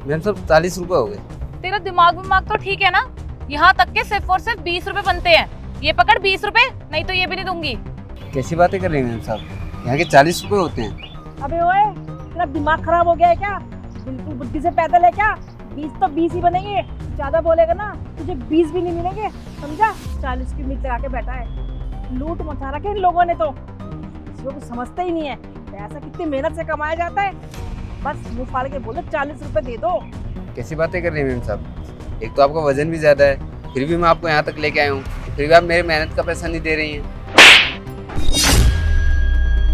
Ma'am साहब 40 रुपए हो गए। तेरा दिमाग तो ठीक है ना? यहाँ तक के सिर्फ और सिर्फ 20 रुपए बनते हैं। ये पकड़ 20 रुपए, नहीं तो ये भी नहीं दूंगी। कैसी बातें कर रही हैं मैम साहब, यहाँ के 40 रुपए होते हैं। अबे ओए, तेरा दिमाग खराब हो गया है क्या? बिल्कुल बुद्धि से पैदल है क्या? 20 तो 20 ही बनेंगे। ज्यादा बोलेगा ना तुझे 20 भी नहीं मिलेंगे, समझा? 40 की उम्मीद लगा के बैठा है। लूट मचा रखे इन लोगों ने तो, किसी को समझते ही नहीं है पैसा कितनी मेहनत से कमाया जाता है। बस मुंह फाड़ के बोलो 40 रुपए दे दो। कैसी बातें कर रही हैं मैम साहब, एक तो आपका वजन भी ज़्यादा है, फिर भी मैं आपको यहाँ तक लेके आया हूँ, फिर भी आप मेरे मेहनत का पैसा नहीं दे रही हैं।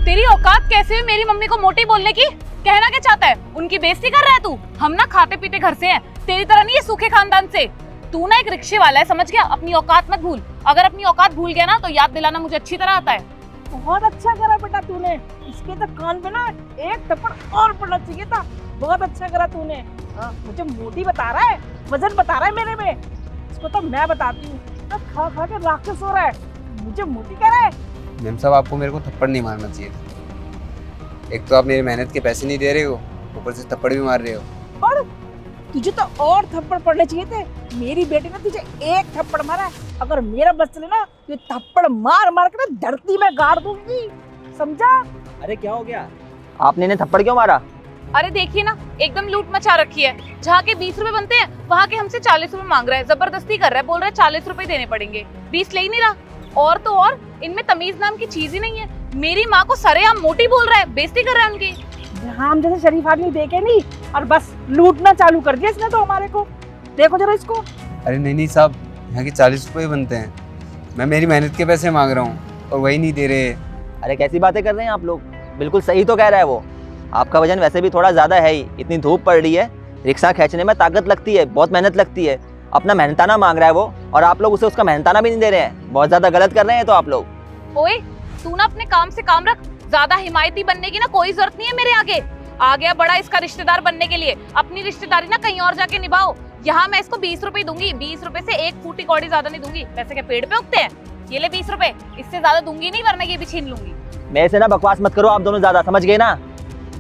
तेरी औकात कैसे है मेरी मम्मी को मोटी बोलने की? कहना क्या चाहता है? उनकी बेइज्जती कर रहा है तू? हम ना खाते पीते घर से हैं, तेरी तरह नहीं है सूखे खानदान से। तू ना एक रिक्शे वाला है, समझ गया? अपनी औकात मत भूल। अगर अपनी औकात भूल गया ना तो याद दिलाना, मुझे अच्छी तरह आता है। बहुत अच्छा करा बेटा तूने, इसके तो कान पे ना एक थप्पड़ और पड़ना चाहिए था। बहुत अच्छा करा तूने। मुझे मोटी बता रहा है, वजन बता रहा है मेरे में। इसको तो मैं बताती हूँ, तो खा खा के राक्षस हो रहा है, मुझे मोटी कह रहा है। मैम साहब आपको मेरे को थप्पड़ नहीं मारना चाहिए था। एक तो आप मेरी मेहनत के पैसे नहीं दे रहे हो, ऊपर से थप्पड़ भी मार रहे हो। और तुझे तो और थप्पड़ पड़ने चाहिए थे। मेरी बेटी ने तुझे एक थप्पड़ मारा है, अगर मेरा बस चले ना तो थप्पड़ मार मार के ना धरती में गाड़ दूंगी, समझा? अरे क्या हो गया, आपने इन्हें थप्पड़ क्यों मारा? अरे देखिए ना, एकदम लूट मचा रखी है। जहाँ के 20 रुपए बनते हैं वहाँ के हमसे 40 रुपए मांग रहा है, जबरदस्ती कर रहा है, बोल रहा है 40 रुपए देने पड़ेंगे, 20 ले ही नहीं रहा। और तो और इनमें तमीज नाम की चीज ही नहीं है। मेरी माँ को सरेआम मोटी बोल रहा है, बेइज्जती कर रहा है उनकी। हम जैसे शरीफ आदमी देखे नहीं और बस लूटना चालू कर दिया इसने तो हमारे को। देखो जरा इसको। अरे नहीं साहब, यहाँ के 40 रुपए बनते हैं, मैं मेरी मेहनत के पैसे मांग रहा हूँ और वही नहीं दे रहे। अरे कैसी बातें कर रहे हैं आप लोग, बिल्कुल सही तो कह रहा है वो। आपका वजन वैसे भी थोड़ा ज़्यादा है ही, इतनी धूप पड़ रही है, रिक्शा खींचने में ताकत लगती है, बहुत मेहनत लगती है। अपना मेहनताना मांग रहा है वो, और आप लोग उसे उसका मेहनताना भी नहीं दे रहे हैं। बहुत ज़्यादा गलत कर रहे हैं तो आप लोग। ओए, तू ना अपने काम से काम रख। ज्यादा हिमायती बनने की ना कोई जरूरत नहीं है मेरे आगे। आ गया बड़ा इसका रिश्तेदार बनने के लिए, अपनी रिश्तेदारी ना कहीं और जाके निभाओ। यहाँ मैं इसको 20 रुपए दूंगी, 20 रुपए से एक फूटी कौड़ी ज्यादा नहीं दूंगी। पैसे के पेड़ पे उगते हैं? ये ले 20 रुपए, इससे ज्यादा दूंगी नहीं, वरना ये भी छीन लूंगी। मेरे से ना बकवास मत करो आप दोनों ज़्यादा, समझ गए ना?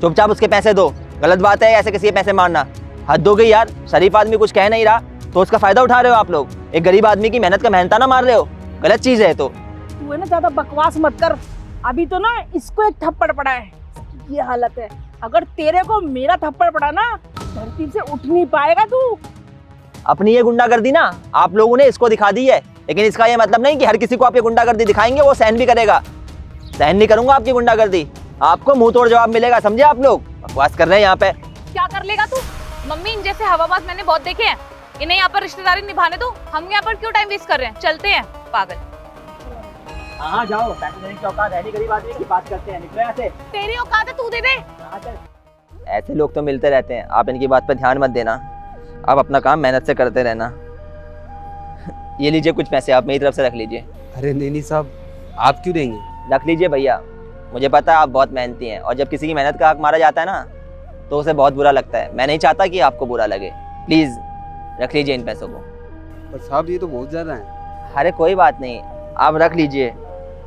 चुपचाप उसके पैसे दो। गलत बात है ऐसे किसी के पैसे मारना, हद हो गई यार। शरीफ आदमी कुछ कह नहीं रहा तो उसका फायदा उठा रहे हो आप लोग। एक गरीब आदमी की मेहनत का मेहनताना मार रहे हो, गलत चीज़ है। तो तू है ना ज्यादा बकवास मत कर। अभी तो ना इसको एक थप्पड़ पड़ा है, ये हालत है। अगर तेरे को मेरा थप्पड़ पड़ा ना, धरती से उठ नहीं पाएगा तू। अपनी ये गुंडागर्दी ना आप लोगों ने इसको दिखा दी है, लेकिन इसका ये मतलब नहीं कि हर किसी को आप ये गुंडागर्दी दिखाएंगे वो सहन भी करेगा। सहन नहीं करूंगा आपकी गुंडागर्दी, आपको मुंह तोड़ जवाब मिलेगा, समझे? आप लोग बकवास कर रहे हैं यहाँ पे। क्या कर लेगा तू? मम्मी, इन जैसे हवाबाज मैंने बहुत देखे हैं, इन्हें यहाँ पर रिश्तेदारी निभाने दो। हम यहाँ पर क्यों टाइम वेस्ट कर रहे हैं? चलते हैं पागल। हाँ जाओ, पैसे देने की औकात है नहीं, गरीब आदमी की बात करते हैं, निकलो यहाँ से। तेरी औकात है, तू दे दे। ऐसे लोग तो मिलते रहते हैं, आप इनकी बात पर ध्यान मत देना। आप अपना काम मेहनत से करते रहना। ये लीजिए कुछ पैसे, आप मेरी तरफ से रख लीजिए। अरे नहीं साहब, आप क्यों देंगे? रख लीजिए भैया, मुझे पता है आप बहुत मेहनती हैं, और जब किसी की मेहनत का हक मारा जाता है ना तो उसे बहुत बुरा लगता है। मैं नहीं चाहता कि आपको बुरा लगे, प्लीज़ रख लीजिए इन पैसों को। पर साहब ये तो बहुत ज़्यादा है। अरे कोई बात नहीं, आप रख लीजिए,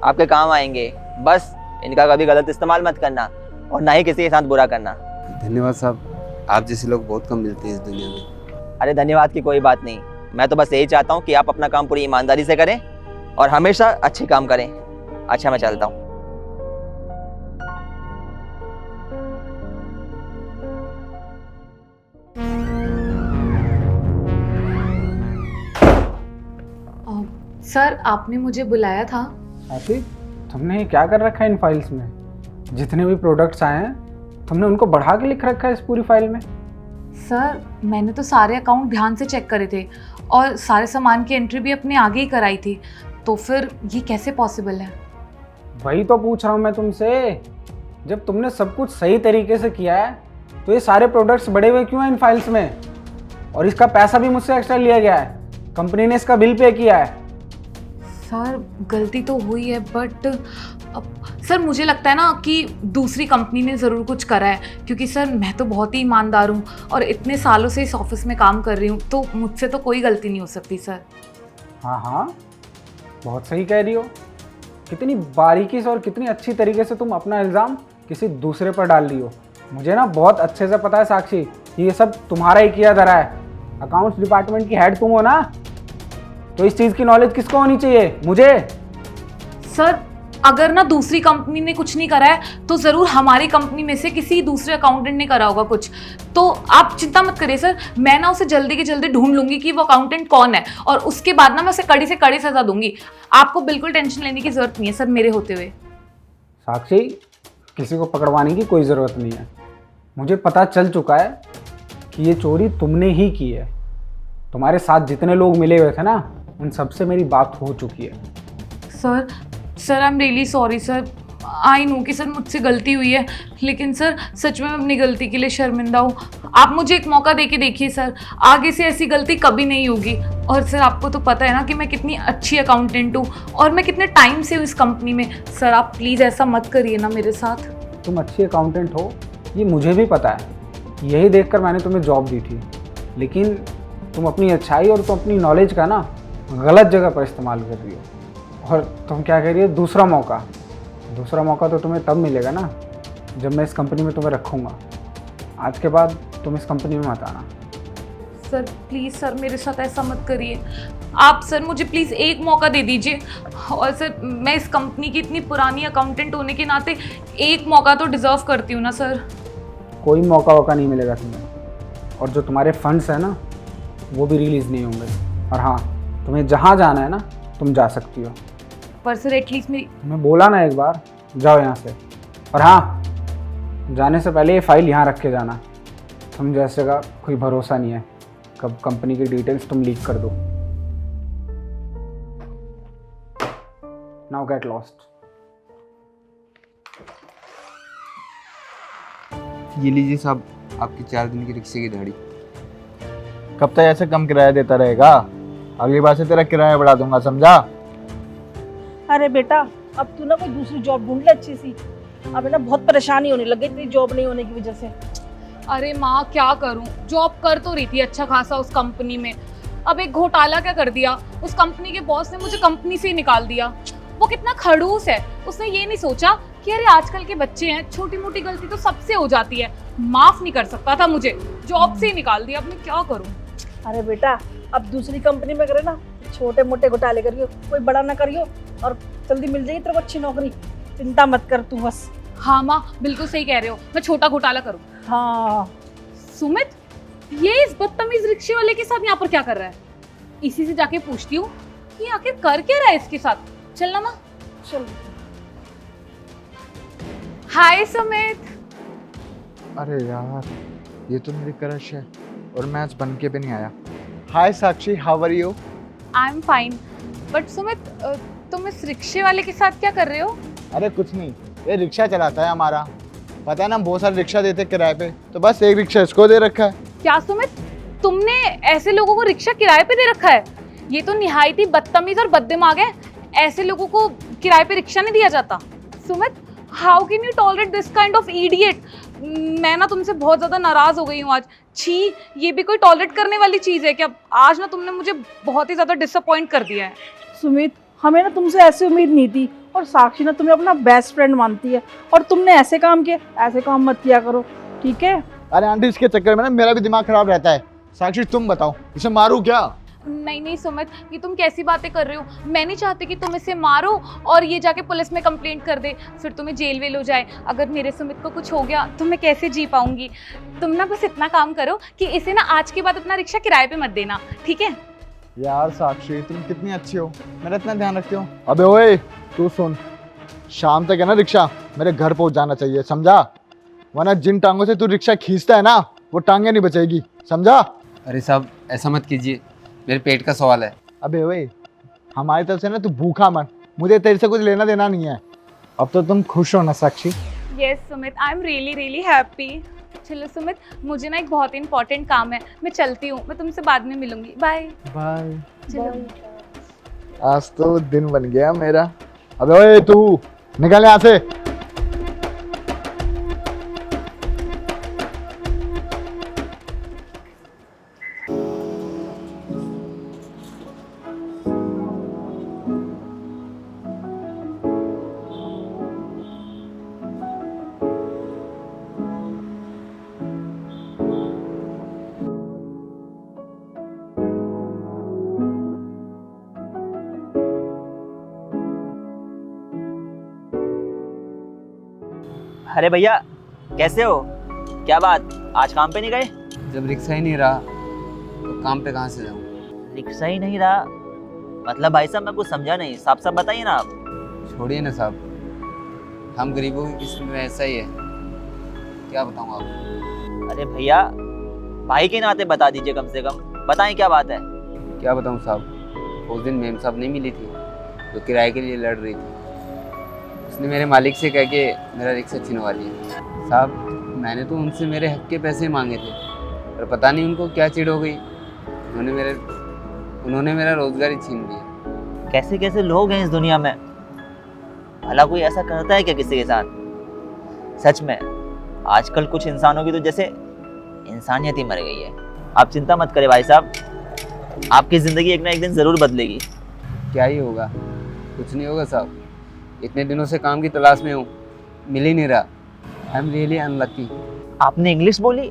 आपके काम आएंगे। बस इनका कभी गलत इस्तेमाल मत करना और ना ही किसी के साथ बुरा करना। धन्यवाद साहब, आप जैसे लोग बहुत कम मिलते हैं इस दुनिया में। अरे धन्यवाद की कोई बात नहीं, मैं तो बस यही चाहता हूँ कि आप अपना काम पूरी ईमानदारी से करें और हमेशा अच्छे काम करें। अच्छा, मैं चलता हूँ। सर, आपने मुझे बुलाया था? आरती, तुमने क्या कर रखा है इन फाइल्स में? जितने भी प्रोडक्ट्स आए हैं तुमने उनको बढ़ा के लिख रखा है इस पूरी फाइल में। सर, मैंने तो सारे अकाउंट ध्यान से चेक करे थे और सारे सामान की एंट्री भी अपने आगे ही कराई थी, तो फिर ये कैसे पॉसिबल है? वही तो पूछ रहा हूँ मैं तुमसे। जब तुमने सब कुछ सही तरीके से किया है तो ये सारे प्रोडक्ट्स बढ़े हुए क्यों हैं इन फाइल्स में? और इसका पैसा भी मुझसे एक्स्ट्रा लिया गया है, कंपनी ने इसका बिल पे किया है। सर, गलती तो हुई है, बट सर मुझे लगता है ना कि दूसरी कंपनी ने ज़रूर कुछ करा है, क्योंकि सर मैं तो बहुत ही ईमानदार हूँ और इतने सालों से इस ऑफिस में काम कर रही हूँ, तो मुझसे तो कोई गलती नहीं हो सकती सर। हाँ, बहुत सही कह रही हो। कितनी बारीकी से और कितनी अच्छी तरीके से तुम अपना इल्ज़ाम किसी दूसरे पर डाल रही हो। मुझे ना बहुत अच्छे से पता है साक्षी कि ये सब तुम्हारा ही किया धरा है। अकाउंट्स डिपार्टमेंट की हेड तुम हो ना, तो इस चीज़ की नॉलेज किसको होनी चाहिए? मुझे। सर अगर ना दूसरी कंपनी ने कुछ नहीं करा है तो जरूर हमारी कंपनी में से किसी दूसरे अकाउंटेंट ने करा होगा कुछ। तो आप चिंता मत करिए सर, मैं ना उसे जल्दी के जल्दी ढूंढ लूंगी कि वो अकाउंटेंट कौन है, और उसके बाद ना मैं उसे कड़ी से कड़ी सजा दूंगी। आपको बिल्कुल टेंशन लेने की जरूरत नहीं है सर मेरे होते हुए। साक्षी, किसी को पकड़वाने की कोई ज़रूरत नहीं है। मुझे पता चल चुका है कि ये चोरी तुमने ही की है। तुम्हारे साथ जितने लोग मिले हुए थे ना, उन सबसे मेरी बात हो चुकी है। Sir I am really sorry sir. I know कि सर मुझसे गलती हुई है, लेकिन सर सच में मैं अपनी गलती के लिए शर्मिंदा हूँ। आप मुझे एक मौका दे के देखिए सर, आगे से ऐसी गलती कभी नहीं होगी। और सर आपको तो पता है ना कि मैं कितनी अच्छी अकाउंटेंट हूँ और मैं कितने टाइम से हूँ इस कंपनी में। सर आप प्लीज़ ऐसा मत करिए ना मेरे साथ। तुम अच्छी अकाउंटेंट हो ये मुझे भी पता है, यही देखकर मैंने तुम्हें जॉब दी थी। लेकिन तुम अपनी अच्छाई और तुम अपनी नॉलेज का ना गलत जगह पर इस्तेमाल कर रही हो। और तुम क्या कह रही हो, दूसरा मौका तो तुम्हें तब मिलेगा ना जब मैं इस कंपनी में तुम्हें रखूँगा। आज के बाद तुम इस कंपनी में मत आना। सर प्लीज़ सर मेरे साथ ऐसा मत करिए। आप सर मुझे प्लीज़ एक मौका दे दीजिए। और सर मैं इस कंपनी की इतनी पुरानी अकाउंटेंट होने के नाते एक मौका तो डिज़र्व करती हूँ ना सर। कोई मौका नहीं मिलेगा तुम्हें। और जो तुम्हारे फंड्स हैं ना, वो भी रिलीज़ नहीं होंगे। और हाँ, तुम्हें जहाँ जाना है ना तुम जा सकती हो। पर सर एटलीस्ट मेरी, मैं बोला ना एक बार, जाओ यहाँ से। और हाँ, जाने से पहले ये फाइल यहाँ रख के जाना। तुम जैसे जगह कोई भरोसा नहीं है, कब कंपनी की डिटेल्स तुम लीक कर दो। Now get lost. ये लीजिए साहब, आपकी 4 दिन की रिक्शे की दिहाड़ी। कब तक ऐसे कम किराया देता रहेगा? अगली बार से तेरा किराया बढ़ा दूंगा, समझा? अरे बेटा, अब तू ना कोई दूसरी जॉब ढूंढ ले अच्छी सी। अब है ना बहुत परेशानी होने लग गई तेरी जॉब नहीं होने की वजह से। अरे माँ क्या करूँ, जॉब कर तो रही थी अच्छा खासा उस कंपनी में। अब एक घोटाला क्या कर दिया, उस कंपनी के बॉस ने मुझे कंपनी से ही निकाल दिया। वो कितना खड़ूस है, उसने ये नहीं सोचा कि अरे आजकल के बच्चे हैं, छोटी मोटी गलती तो सबसे हो जाती है, माफ नहीं कर सकता था मुझे, जॉब से ही निकाल दिया। अब मैं क्या करूँ? अरे बेटा, अब दूसरी कंपनी में करे ना, छोटे मोटे घोटाले करियो, कोई बड़ा ना करियो, और जल्दी मिल जाएगी तेरे को अच्छी नौकरी। चिंता मत कर तू बस। हाँ माँ बिल्कुल सही कह रहे हो, मैं छोटा घोटाला करूँ। हाँ सुमित, ये इस बदतमीज रिक्शे वाले के साथ यहाँ पर क्या कर रहा है? इसी से जाके पूछती हूँ कि आखिर कर क्या रहा है इसके साथ। चलना माँ। चल। हाय सुमित। अरे यार, ये तो मेरी क्रश है और मैच बन के भी नहीं आया। Hi Sakshi, how are you? I am fine. But Sumit, तुम इस रिक्शे वाले के साथ क्या कर रहे हो? अरे कुछ नहीं, ये रिक्शा चलाता है हमारा। पता है ना, बहुत सारे रिक्शा देते किराए पे, तो बस एक रिक्शा इसको दे रखा है। क्या सुमित, तुमने ऐसे लोगों को रिक्शा किराए पे दे रखा है? ये तो निहायत ही बदतमीज और बददिमाग है। ऐसे लोगों को किराए पे रिक्शा नहीं दिया जाता। Sumit, how can you tolerate this kind of idiot? मैं ना तुमसे बहुत ज़्यादा नाराज़ हो गई हूँ आज। छी, ये भी कोई टॉलरेट करने वाली चीज़ है क्या? आज ना तुमने मुझे बहुत ही ज़्यादा डिसअपॉइंट कर दिया है। सुमित, हमें ना तुमसे ऐसी उम्मीद नहीं थी, और साक्षी ना तुम्हें अपना बेस्ट फ्रेंड मानती है, और तुमने ऐसे काम किए। ऐसे काम मत किया करो, ठीक है? अरे आंटी, इसके चक्कर में ना मेरा भी दिमाग खराब रहता है। साक्षी तुम बताओ, इसे मारूं क्या? नहीं नहीं सुमित, ये तुम कैसी बातें कर रहे हो? मैं नहीं चाहती कि तुम इसे मारो और ये जाके पुलिस में कंप्लेंट कर दे, फिर तुम्हें जेल वेल हो जाए। अगर मेरे सुमित को कुछ हो गया तो मैं कैसे जी पाऊंगी? तुम ना बस इतना काम करो कि इसे ना आज के बाद अपना रिक्शा किराए पे मत देना, ठीक है? यार साक्षी, तुम कितनी अच्छी हो, मेरा इतना ध्यान रखते हो। अबे ओए, तू सुन, शाम तक है ना रिक्शा मेरे घर पहुंच जाना चाहिए, समझा? वरना जिन टांगों से तू रिक्शा खींचता है ना, वो टांगे नहीं बचेगी, समझा? अरे साहब, ऐसा मत कीजिए, मेरे पेट का सवाल है। अबे ओए, हमारी तरफ से ना तू भूखा मत, मुझे तेरे से कुछ लेना देना नहीं है। अब तो तुम खुश हो ना Sakshi? Yes Sumit, I am really really happy. चलो सुमित, मुझे ना एक बहुत इंपॉर्टेंट काम है, मैं चलती हूँ, मैं तुमसे बाद में मिलूंगी। बाय। बाय। चलो। आज तो दिन बन गया मेरा। अबे ओए, तू निकल यहाँ से। अरे भैया कैसे हो? क्या बात, आज काम पे नहीं गए? जब रिक्शा ही नहीं रहा तो काम पे कहाँ से जाऊँ? रिक्शा ही नहीं रहा मतलब भाई साहब मैं कुछ समझा नहीं, साफ साफ बताइए ना आप। छोड़िए ना साहब, हम गरीबों की किस्मत में ऐसा ही है, क्या बताऊँ आपको। अरे भैया भाई के नाते बता दीजिए, कम से कम बताएं क्या बात है। क्या बताऊँ साहब, उस दिन मेम साहब नहीं मिली थी जो किराए के लिए लड़ रही थी। उसने मेरे मालिक से कह के मेरा रिक्शा छीनवा लिया। साहब मैंने तो उनसे मेरे हक के पैसे मांगे थे, पर पता नहीं उनको क्या चिढ़ हो गई, उन्होंने मेरा रोजगार ही छीन लिया। कैसे कैसे लोग हैं इस दुनिया में, भला कोई ऐसा करता है क्या किसी के साथ? सच में आजकल कुछ इंसानों की तो जैसे इंसानियत ही मर गई है। आप चिंता मत करें भाई साहब, आपकी ज़िंदगी एक ना एक दिन ज़रूर बदलेगी। क्या ही होगा, कुछ नहीं होगा साहब। इतने दिनों से काम की तलाश में हूँ, मिल ही नहीं रहा। आई एम रियली अनलकी। आपने इंग्लिश बोली?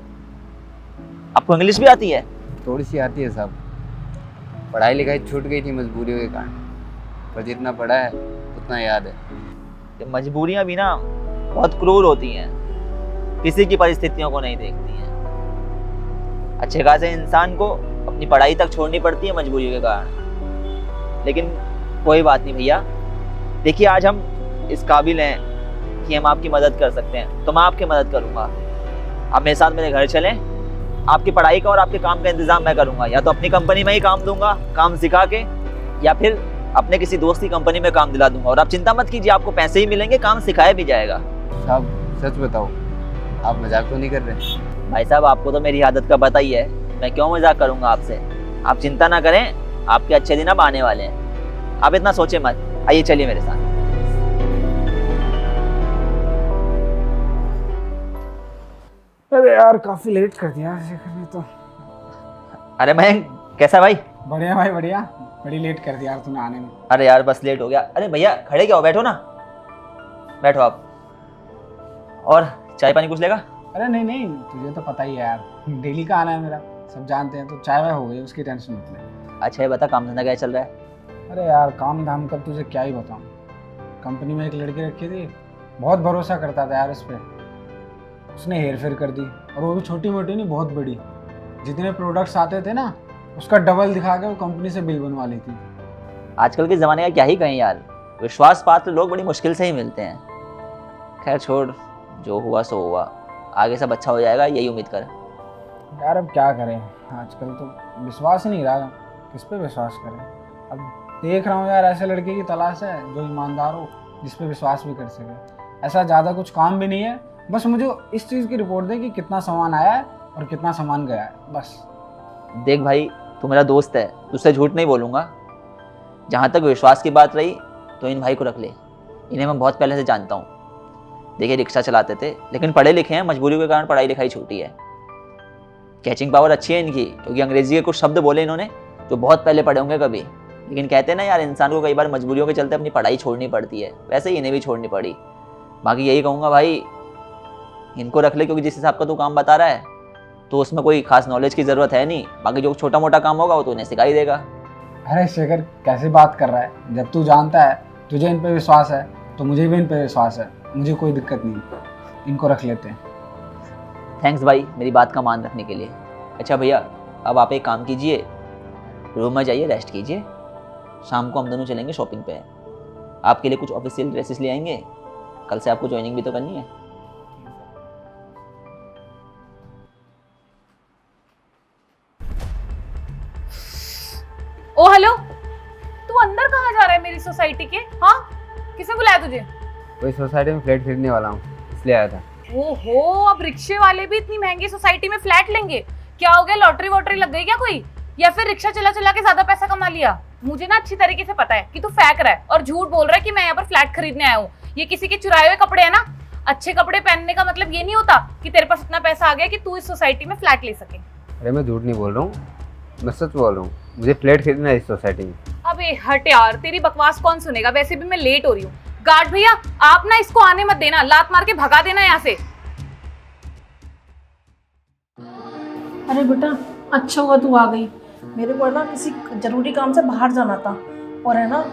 आपको इंग्लिश भी आती है? थोड़ी सी आती है साहब, पढ़ाई लिखाई छूट गई थी मजबूरियों के कारण, पर जितना पढ़ा है उतना याद है। ये मजबूरियां भी ना बहुत क्रूर होती हैं, किसी की परिस्थितियों को नहीं देखती हैं। अच्छे खासे इंसान को अपनी पढ़ाई तक छोड़नी पड़ती है मजबूरियों के कारण। लेकिन कोई बात नहीं भैया, देखिए आज हम इस काबिल हैं कि हम आपकी मदद कर सकते हैं, तो मैं आपकी मदद करूंगा। आप मेरे साथ मेरे घर चलें, आपकी पढ़ाई का और आपके काम का इंतजाम मैं करूंगा। या तो अपनी कंपनी में ही काम दूंगा, काम सिखा के, या फिर अपने किसी दोस्त की कंपनी में काम दिला दूंगा। और आप चिंता मत कीजिए, आपको पैसे ही मिलेंगे, काम सिखाया भी जाएगा। साहब सच बताओ, आप मजाक तो नहीं कर रहे? भाई साहब आपको तो मेरी आदत का पता ही है, मैं क्यों मजाक करूंगा आपसे। आप चिंता ना करें, आपके अच्छे दिन अब आने वाले हैं, आप इतना सोचे मत। आइए चलिए मेरे साथ। अरे यार काफी लेट कर दिया शेखर ने तो। अरे मयंक कैसा भाई? बढ़िया भाई बढ़िया, बड़ी लेट कर दिया यार तूने आने में। अरे यार बस लेट हो गया। अरे भैया खड़े क्या हो, बैठो ना, बैठो आप। और चाय पानी कुछ लेगा? अरे नहीं नहीं, तुझे तो पता ही है यार, डेली का आना है मेरा, सब जानते हैं। तो चाय वाय हो गई, उसकी टेंशन मत ले। अच्छा ये बता काम धंधा क्या चल रहा है? अरे यार काम धाम का तुझे क्या ही बताऊँ। कंपनी में एक लड़की रखी थी, बहुत भरोसा करता था यार उस पर, उसने हेर फेर कर दी। और वो भी छोटी मोटी नहीं, बहुत बड़ी। जितने प्रोडक्ट्स आते थे ना, उसका डबल दिखा के वो कंपनी से बिल बनवा ली थी। आजकल के ज़माने का क्या ही कहें यार, विश्वास पात्र लोग बड़ी मुश्किल से ही मिलते हैं। खैर छोड़, जो हुआ सो हुआ, आगे सब अच्छा हो जाएगा, यही उम्मीद कर। यार अब क्या करें, आजकल तो विश्वास ही नहीं रहा, किस पे विश्वास करें। अब देख रहा हूँ यार, ऐसे लड़के की तलाश है जो ईमानदार हो, जिस पे विश्वास भी कर सके। ऐसा ज़्यादा कुछ काम भी नहीं है, बस मुझे इस चीज़ की रिपोर्ट दे कि कितना सामान आया है और कितना सामान गया है, बस। देख भाई तू मेरा दोस्त है, तुझसे झूठ नहीं बोलूँगा। जहाँ तक विश्वास की बात रही तो इन भाई को रख ले, इन्हें मैं बहुत पहले से जानता हूँ। देखिए रिक्शा चलाते थे, लेकिन पढ़े लिखे हैं, मजबूरी के कारण पढ़ाई लिखाई छूटी है। कैचिंग पावर अच्छी है इनकी, क्योंकि अंग्रेजी के कुछ शब्द बोले इन्होंने जो बहुत पहले पढ़े होंगे कभी। लेकिन कहते हैं ना यार, इंसान को कई बार मजबूरियों के चलते अपनी पढ़ाई छोड़नी पड़ती है, वैसे ही इन्हें भी छोड़नी पड़ी। बाकी यही कहूँगा भाई, इनको रख ले, क्योंकि जिस हिसाब का तू काम बता रहा है तो उसमें कोई खास नॉलेज की ज़रूरत है नहीं। बाकी जो छोटा मोटा काम होगा वो तो उन्हें सिखा ही देगा। अरे शेखर कैसे बात कर रहा है, जब तू जानता है तुझे इन पे विश्वास है तो मुझे भी इन पे विश्वास है, मुझे कोई दिक्कत नहीं, इनको रख लेते हैं। थैंक्स भाई मेरी बात का मान रखने के लिए। अच्छा भैया अब आप एक काम कीजिए, रूम में जाइए, रेस्ट कीजिए। शाम को हम दोनों चलेंगे शॉपिंग पे। आपके लिए कुछ ऑफिशियल ड्रेसेस ले आएंगे, कल से आपको ज्वाइनिंग भी तो करनी है। ओ हेलो, तू अंदर कहाँ जा रहा है मेरी सोसाइटी के? हाँ किसने बुलाया तुझे? कोई सोसाइटी में फ्लैट खरीदने वाला हूँ, इसलिए आया था। ओहो, अब रिक्शे वाले भी इतनी महंगी सोसाइटी में फ्लैट लेंगे? क्या हो गया, लॉटरी वॉटरी लग गई क्या कोई? या फिर रिक्शा चला चला के ज्यादा पैसा कमा लिया? मुझे ना अच्छी तरीके से पता है कि तू फेंक रहा है और झूठ बोल रहा है कि मैं यहाँ पर फ्लैट खरीदने आया हूँ। ये किसी के चुराए हुए कपड़े हैं ना। अच्छे कपड़े पहनने का मतलब ये नहीं होता कि तेरे पास इतना पैसा आ गया कि तू इस सोसाइटी में फ्लैट ले सके। अरे मैं झूठ नहीं बोल रहा हूँ, मैं सच बोल रहा हूँ, मुझे फ्लैट खरीदना है इस सोसाइटी में। अबे हट यार, तेरी बकवास कौन सुनेगा, वैसे भी मैं लेट हो रही हूँ। गार्ड भैया आप ना इसको आने मत देना, लात मार के भगा देना यहाँ से। अरे बेटा अच्छा हुआ तू आ गई, मेरे को है ना किसी जरूरी काम से बाहर जाना था। और है ना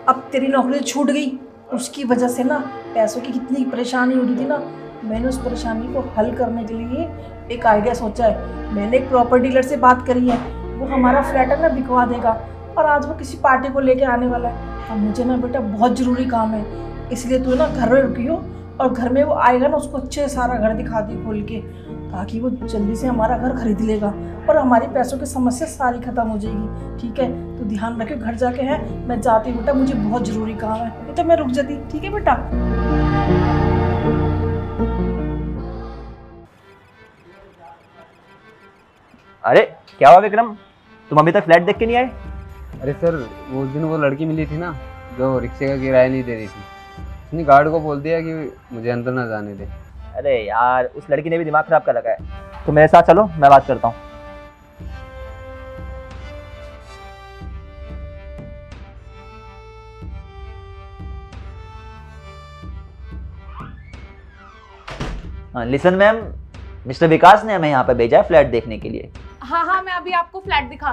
अब तेरी नौकरी छूट गई, उसकी वजह से ना पैसों की कितनी परेशानी हो रही थी ना, मैंने उस परेशानी को हल करने के लिए एक आइडिया सोचा है। मैंने एक प्रॉपर्टी डीलर से बात करी है, वो हमारा फ्लैट है ना बिकवा देगा, और आज वो किसी पार्टी को लेके आने वाला है। अब मुझे ना बेटा बहुत ज़रूरी काम है, इसलिए तू ना घर में रुकी हो, और घर में वो आएगा ना उसको अच्छे से सारा घर दिखा दी खोल के, ताकि वो जल्दी से हमारा घर खरीद लेगा और हमारी पैसों की समस्या सारी खत्म हो जाएगी। ठीक है, तो ध्यान रखियो, घर जाके है मैं जाती हूँ बेटा, मुझे बहुत ज़रूरी काम है, नहीं तो मैं रुक जाती। ठीक है बेटा। अरे क्या हुआ विक्रम, तुम अभी तक फ्लैट देख के नहीं आए? अरे सर, वो उस दिन वो लड़की मिली थी ना जो रिक्शे का किराया नहीं दे रही थी, उसने गार्ड को बोल दिया कि मुझे अंदर ना जाने दे। अरे यार, उस लड़की ने भी दिमाग खराब कर रखा है। तो मेरे साथ चलो, मैं बात करता हूँ। लिसन मैम, मिस्टर विकास ने हमें यहाँ पे भेजा है फ्लैट देखने के लिए। हाँ हाँ, मैं अभी आपको फ्लैट दिखा।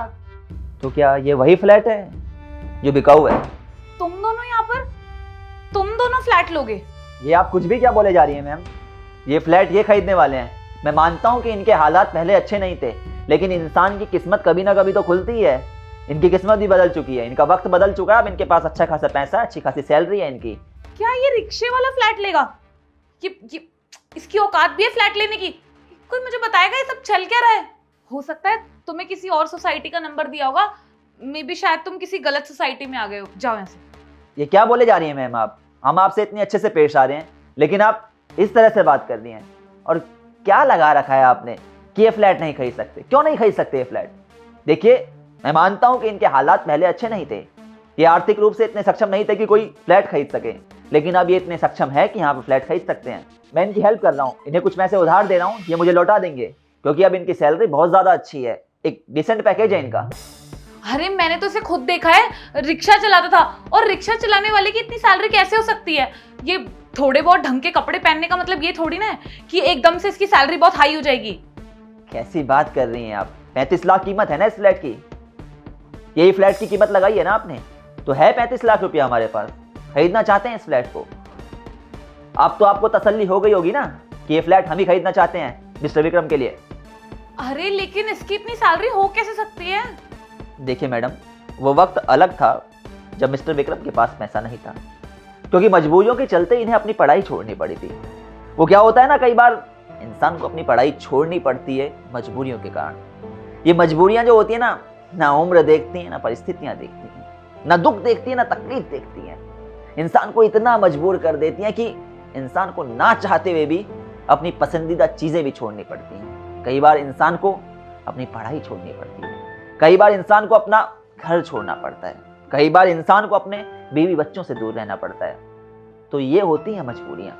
तो क्या ये वही फ्लैट है जो बिकाऊ है? तुम दोनों यहाँ पर, तुम दोनों फ्लैट लोगे? ये आप कुछ भी क्या बोले जा रही हैं मैम? ये फ्लैट ये खरीदने वाले हैं। मैं मानता हूँ कि इनके हालात पहले अच्छे नहीं थे, लेकिन इंसान की किस्मत कभी ना कभी तो खुलती है। इनकी किस्मत भी बदल चुकी है, इनका वक्त बदल चुका है। अब इनके पास अच्छा खासा पैसा, अच्छी खासी सैलरी है इनकी। क्या ये रिक्शे वाला फ्लैट लेगा? ये इसकी औकात भी है फ्लैट लेने की? कोई मुझे बताएगा ये सब चल क्या रहा है? हो सकता है तुम्हें किसी और सोसाइटी का नंबर दिया होगा, मे बी शायद तुम किसी गलत सोसाइटी में आ गए हो। जाओ यहाँ से। ये क्या बोले जा रही हैं मैम आप? हम आपसे इतने अच्छे से पेश आ रहे हैं, लेकिन आप इस तरह से बात कर रही हैं। और क्या लगा रखा है आपने कि ये फ्लैट नहीं खरीद सकते? क्यों नहीं खरीद सकते ये फ्लैट? देखिए, मैं मानता हूं कि इनके हालात पहले अच्छे नहीं थे, ये आर्थिक रूप से इतने सक्षम नहीं थे कि कोई फ्लैट खरीद सके, लेकिन अब ये इतने सक्षम है कि यहाँ पे फ्लैट खरीद सकते हैं। मैं इनकी हेल्प कर रहा हूँ, इन्हें कुछ पैसे उधार दे रहा हूँ, ये मुझे लौटा देंगे, क्योंकि अब इनकी सैलरी बहुत ज़्यादा अच्छी है, एक डिसेंट पैकेज है इनका। अरे मैंने तो इसे खुद देखा है, रिक्शा चलाता था, और रिक्शा चलाने वाले की इतनी सैलरी कैसे हो सकती है? ये थोड़े बहुत ढंग के कपड़े पहनने का मतलब ये थोड़ी ना है कि एकदम से इसकी सैलरी बहुत हाई हो जाएगी। कैसी बात कर रही हैं आप? 35 लाख कीमत है ना इस फ्लैट की। यही फ्लैट की कीमत लगाई है ना आपने, तो है 35 लाख रुपया हमारे पास। खरीदना चाहते हैं इस फ्लैट को? अब तो आपको तसल्ली हो गई होगी ना कि ये फ्लैट हम ही खरीदना चाहते हैं मिस्टर विक्रम के लिए। अरे लेकिन इसकी इतनी सैलरी हो कैसे सकती है? देखिए मैडम, वो वक्त अलग था जब मिस्टर विक्रम के पास पैसा नहीं था, क्योंकि मजबूरियों के चलते इन्हें अपनी पढ़ाई छोड़नी पड़ी थी। वो क्या होता है ना, कई बार इंसान को अपनी पढ़ाई छोड़नी पड़ती है मजबूरियों के कारण। ये मजबूरियां जो होती है ना उम्र देखती है, ना परिस्थितियां देखती हैं, ना दुख देखती है, ना तकलीफ देखती है। इंसान को इतना मजबूर कर देती हैं कि इंसान को ना चाहते हुए भी अपनी पसंदीदा चीजें भी छोड़नी पड़ती हैं। कई बार इंसान को अपनी पढ़ाई छोड़नी पड़ती है, कई बार इंसान को अपना घर छोड़ना पड़ता है, कई बार इंसान को अपने बीवी बच्चों से दूर रहना पड़ता है। तो ये होती हैं मजबूरियां।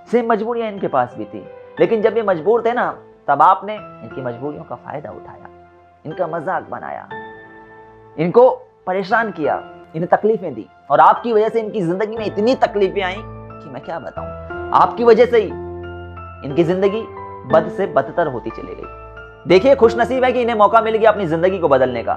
सेम मजबूरियां इनके पास भी थी, लेकिन जब ये मजबूर थे ना, तब आपने इनकी मजबूरियों का फायदा उठाया, इनका मजाक बनाया, इनको परेशान किया, इन्हें तकलीफें दी, और आपकी वजह से इनकी जिंदगी में इतनी तकलीफें आई कि मैं क्या बताऊं। आपकी वजह से ही इनकी जिंदगी बद से बदतर होती चली गई। देखिए, खुशनसीब है कि इन्हें मौका मिल गया अपनी जिंदगी को बदलने का,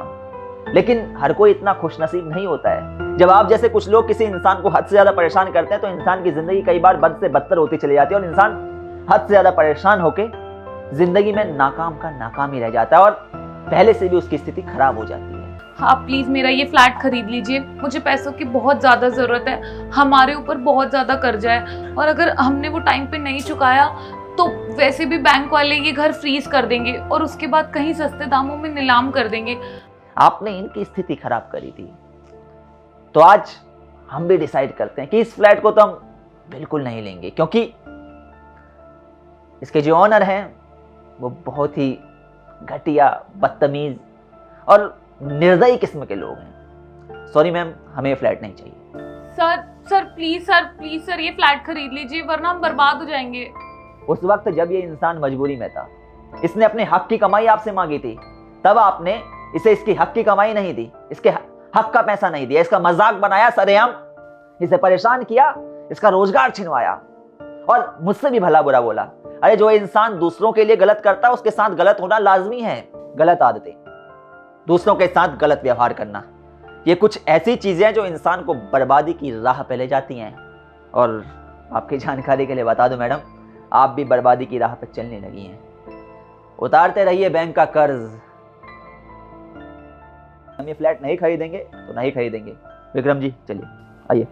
लेकिन हर कोई इतना खुशनसीब नहीं होता है। जब आप जैसे कुछ लोग किसी इंसान को हद से ज्यादा परेशान करते हैं, तो इंसान की जिंदगी कई बार बद से बदतर होती चली जाती है, और इंसान हद से ज्यादा परेशान होकर जिंदगी में नाकाम का नाकाम ही रह जाता है, और पहले से भी उसकी स्थिति खराब हो जाती है। हाँ प्लीज मेरा ये फ्लैट खरीद लीजिए, मुझे पैसों की बहुत ज्यादा जरूरत है। हमारे ऊपर बहुत ज्यादा कर्जा है, और अगर हमने वो टाइम पे नहीं चुकाया तो वैसे भी बैंक वाले ये घर फ्रीज कर देंगे, और उसके बाद कहीं सस्ते दामों में नीलाम कर देंगे। आपने इनकी स्थिति खराब करी थी, तो आज हम भी डिसाइड करते हैं कि इस फ्लैट को तो हम बिल्कुल नहीं लेंगे, क्योंकि इसके जो ऑनर हैं वो बहुत ही घटिया, बदतमीज और निर्दयी किस्म के लोग हैं। सॉरी मैम, हमें फ्लैट नहीं चाहिए। सर प्लीज सर ये फ्लैट खरीद लीजिए, वरना हम बर्बाद हो जाएंगे। उस वक्त जब ये इंसान मजबूरी में था, इसने अपने हक की कमाई आपसे मांगी थी, तब आपने इसे इसकी हक की कमाई नहीं दी, इसके हक का पैसा नहीं दिया, इसका मजाक बनाया, सरेआम इसे परेशान किया, इसका रोजगार छिनवाया, और मुझसे भी भला बुरा बोला। अरे जो इंसान दूसरों के लिए गलत करता है, उसके साथ गलत होना लाजमी है। गलत आदतें, दूसरों के साथ गलत व्यवहार करना, ये कुछ ऐसी चीजें हैं जो इंसान को बर्बादी की राह पे ले जाती हैं। और आपकी जानकारी के लिए बता दूं मैडम, आप भी बर्बादी की राह पर चलने लगी हैं। उतारते रहिए बैंक का कर्ज। हम ये फ्लैट नहीं खरीदेंगे तो नहीं खरीदेंगे। विक्रम जी चलिए आइए।